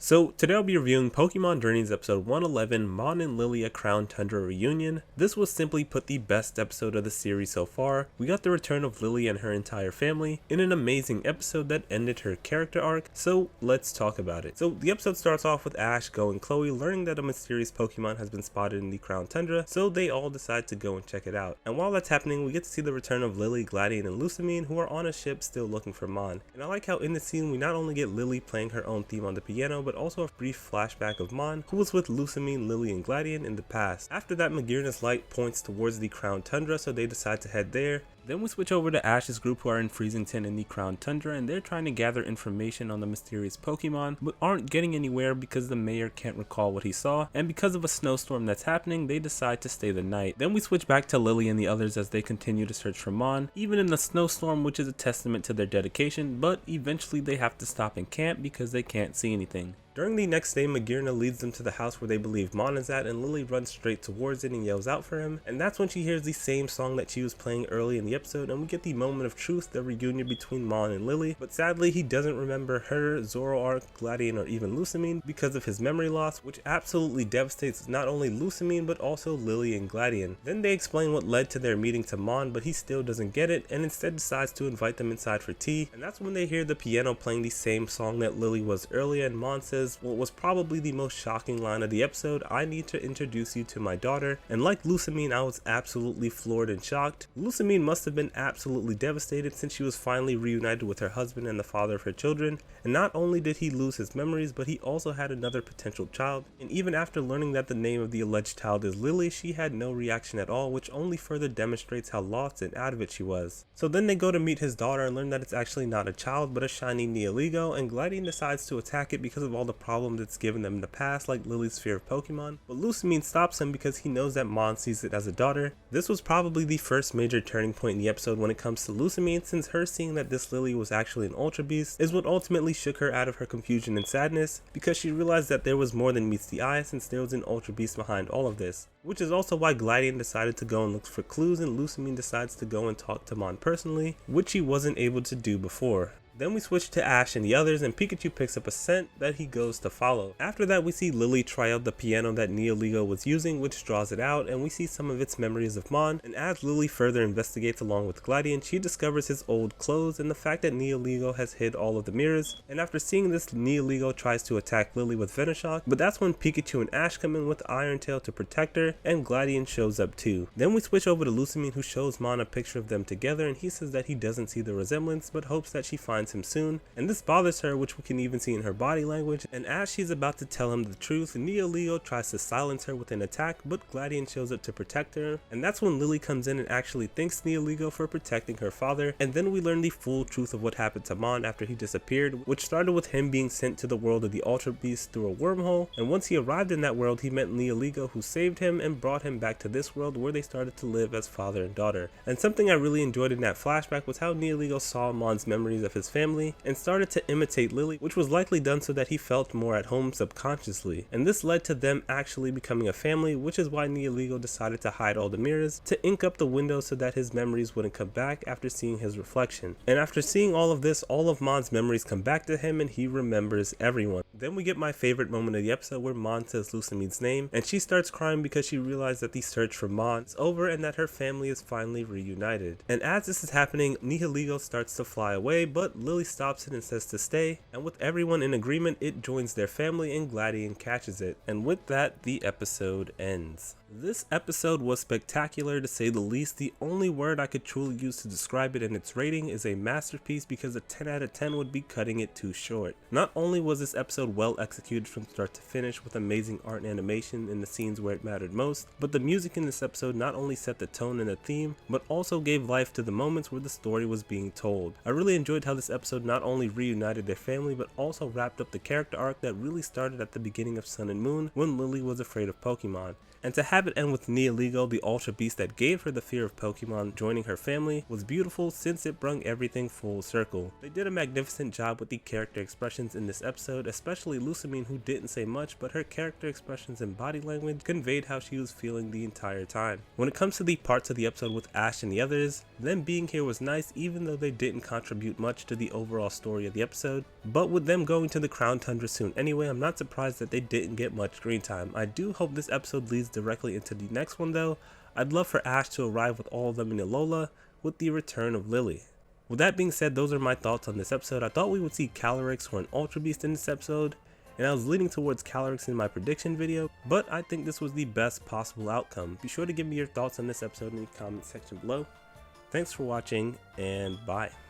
So today I'll be reviewing Pokemon Journeys episode 111, Mohn and Lilli'e Crown Tundra Reunion. This was simply put the best episode of the series so far. We got the return of Lilli'e and her entire family in an amazing episode that ended her character arc, so let's talk about it. So the episode starts off with Ash, Goh, and Chloe learning that a mysterious Pokemon has been spotted in the Crown Tundra, so they all decide to go and check it out. And while that's happening, we get to see the return of Lilli'e, Gladion, and Lusamine, who are on a ship still looking for Mohn. And I like how in this scene we not only get Lilli'e playing her own theme on the piano, but also a brief flashback of Mohn, who was with Lusamine, Lilli'e, and Gladion in the past. After that, Mew light points towards the Crown Tundra, so they decide to head there. Then we switch over to Ash's group, who are in Freezington in the Crown Tundra, and they're trying to gather information on the mysterious Pokemon, but aren't getting anywhere because the mayor can't recall what he saw, and because of a snowstorm that's happening, they decide to stay the night. Then we switch back to Lilli'e and the others as they continue to search for Mohn, even in the snowstorm, which is a testament to their dedication, but eventually they have to stop and camp because they can't see anything. During the next day, Mew leads them to the house where they believe Mohn is at, and Lilli'e runs straight towards it and yells out for him, and that's when she hears the same song that she was playing early in the episode, and we get the moment of truth, the reunion between Mohn and Lilli'e. But sadly, he doesn't remember her, Zoroark, Gladion, or even Lusamine because of his memory loss, which absolutely devastates not only Lusamine but also Lilli'e and Gladion. Then they explain what led to their meeting to Mohn, but he still doesn't get it, and instead decides to invite them inside for tea, and that's when they hear the piano playing the same song that Lilli'e was earlier, and Mohn says what was probably the most shocking line of the episode: "I need to introduce you to my daughter." And like Lusamine, I was absolutely floored and shocked. Lusamine must have been absolutely devastated since she was finally reunited with her husband and the father of her children, and not only did he lose his memories, but he also had another potential child. And even after learning that the name of the alleged child is Lilli'e, she had no reaction at all, which only further demonstrates how lost and out of it she was. So then they go to meet his daughter and learn that it's actually not a child but a shiny Nihilego, and Gladion decides to attack it because of all the problems it's given them in the past, like Lillie's fear of Pokemon, but Lusamine stops him because he knows that Mohn sees it as a daughter. This was probably the first major turning point in the episode when it comes to Lusamine, since her seeing that this Lilli'e was actually an Ultra Beast is what ultimately shook her out of her confusion and sadness, because she realized that there was more than meets the eye, since there was an Ultra Beast behind all of this. Which is also why Gladion decided to go and look for clues, and Lusamine decides to go and talk to Mohn personally, which he wasn't able to do before. Then we switch to Ash and the others, and Pikachu picks up a scent that he goes to follow. After that, we see Lilli'e try out the piano that Nihilego was using, which draws it out, and we see some of its memories of Mohn. And as Lilli'e further investigates along with Gladion, she discovers his old clothes and the fact that Nihilego has hid all of the mirrors. And after seeing this, Nihilego tries to attack Lilli'e with Venoshock, but that's when Pikachu and Ash come in with Iron Tail to protect her, and Gladion shows up too. Then we switch over to Lusamine, who shows Mohn a picture of them together, and he says that he doesn't see the resemblance, but hopes that she finds him soon, and this bothers her, which we can even see in her body language. And as she's about to tell him the truth, Nihilego tries to silence her with an attack, but Gladion shows up to protect her, and that's when Lilli'e comes in and actually thanks Nihilego for protecting her father. And then we learn the full truth of what happened to Mohn after he disappeared, which started with him being sent to the world of the Ultra Beasts through a wormhole, and once he arrived in that world, he met Nihilego, who saved him and brought him back to this world where they started to live as father and daughter. And something I really enjoyed in that flashback was how Nihilego saw Mohn's memories of his family and started to imitate Lilli'e, which was likely done so that he felt more at home subconsciously. And this led to them actually becoming a family, which is why Nihilego decided to hide all the mirrors, to ink up the windows so that his memories wouldn't come back after seeing his reflection. And after seeing all of this, all of Mohn's memories come back to him and he remembers everyone. Then we get my favorite moment of the episode where Mohn says Lusamine's name, and she starts crying because she realized that the search for Mohn is over and that her family is finally reunited. And as this is happening, Nihilego starts to fly away, but Lilli'e stops it and says to stay, and with everyone in agreement, it joins their family and Gladion catches it. And with that, the episode ends. This episode was spectacular, to say the least. The only word I could truly use to describe it, and its rating is a masterpiece, because a 10 out of 10 would be cutting it too short. Not only was this episode well executed from start to finish with amazing art and animation in the scenes where it mattered most, but the music in this episode not only set the tone and the theme, but also gave life to the moments where the story was being told. I really enjoyed how this episode not only reunited their family, but also wrapped up the character arc that really started at the beginning of Sun and Moon when Lilli'e was afraid of Pokemon. And to have it end with Nihilego, the Ultra Beast that gave her the fear of Pokemon, joining her family was beautiful, since it brought everything full circle. They did a magnificent job with the character expressions in this episode, especially Lusamine, who didn't say much, but her character expressions and body language conveyed how she was feeling the entire time. When it comes to the parts of the episode with Ash and the others, them being here was nice, even though they didn't contribute much to the the overall story of the episode, but with them going to the Crown Tundra soon anyway, I'm not surprised that they didn't get much screen time. I do hope this episode leads directly into the next one though. I'd love for Ash to arrive with all of them in Alola with the return of Lillie. With that being said, those are my thoughts on this episode. I thought we would see Calyrex or an Ultra Beast in this episode, and I was leaning towards Calyrex in my prediction video, but I think this was the best possible outcome. Be sure to give me your thoughts on this episode in the comment section below. Thanks for watching, and bye.